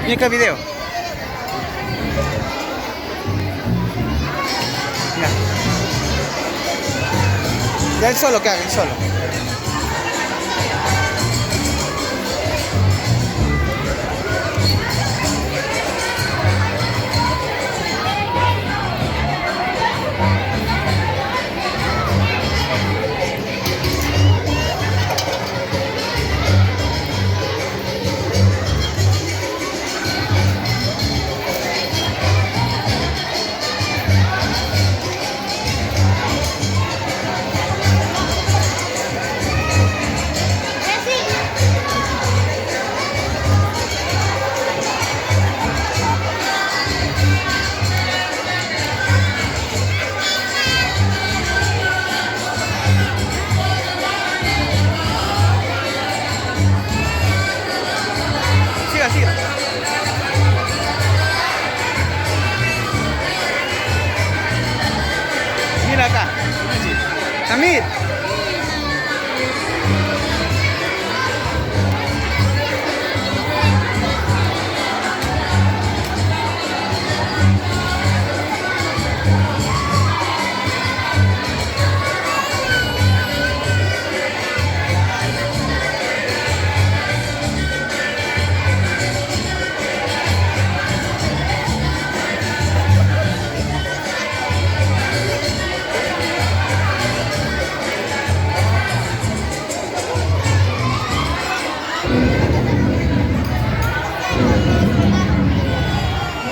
Mica video. Ya. Ya el solo que haga, el solo. Siga, siga. Mira acá. Samir.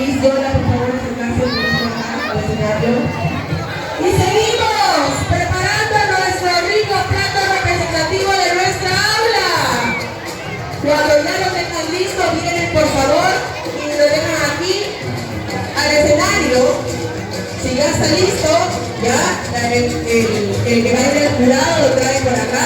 Miss Yola, por favor, acercarse un poquito acá al escenario. Y seguimos preparando nuestro rico plato representativo de nuestra aula. Cuando ya lo tengan listo, vienen por favor y lo dejan aquí al escenario. Si ya está listo, ya el que va a ir al jurado lo trae por acá.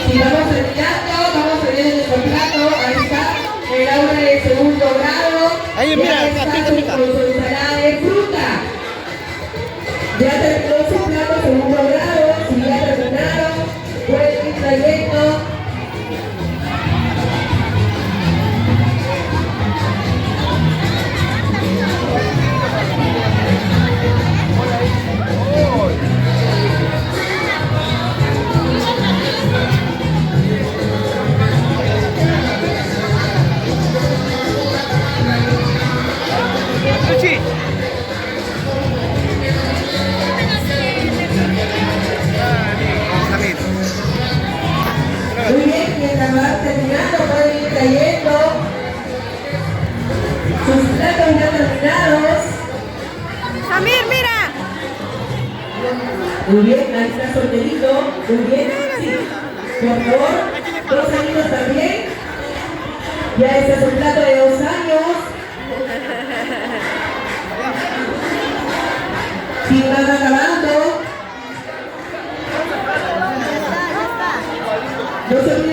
Y vamos terminando nuestro plato, ahí está, el aula de segundo grado. Ahí, mira, acá, pica. Con su ensalada de fruta. Ya terminó su plato segundo grado, si ya terminaron, pueden ir trayendo. Muy bien, mientras van terminando pueden ir trayendo sus platos ya terminados. Samir, mira. Muy bien, ahí está solterito. Muy bien, sí. Por favor, 2 años también. Ya este es un plato de 2 años. Si van acabando. No se olviden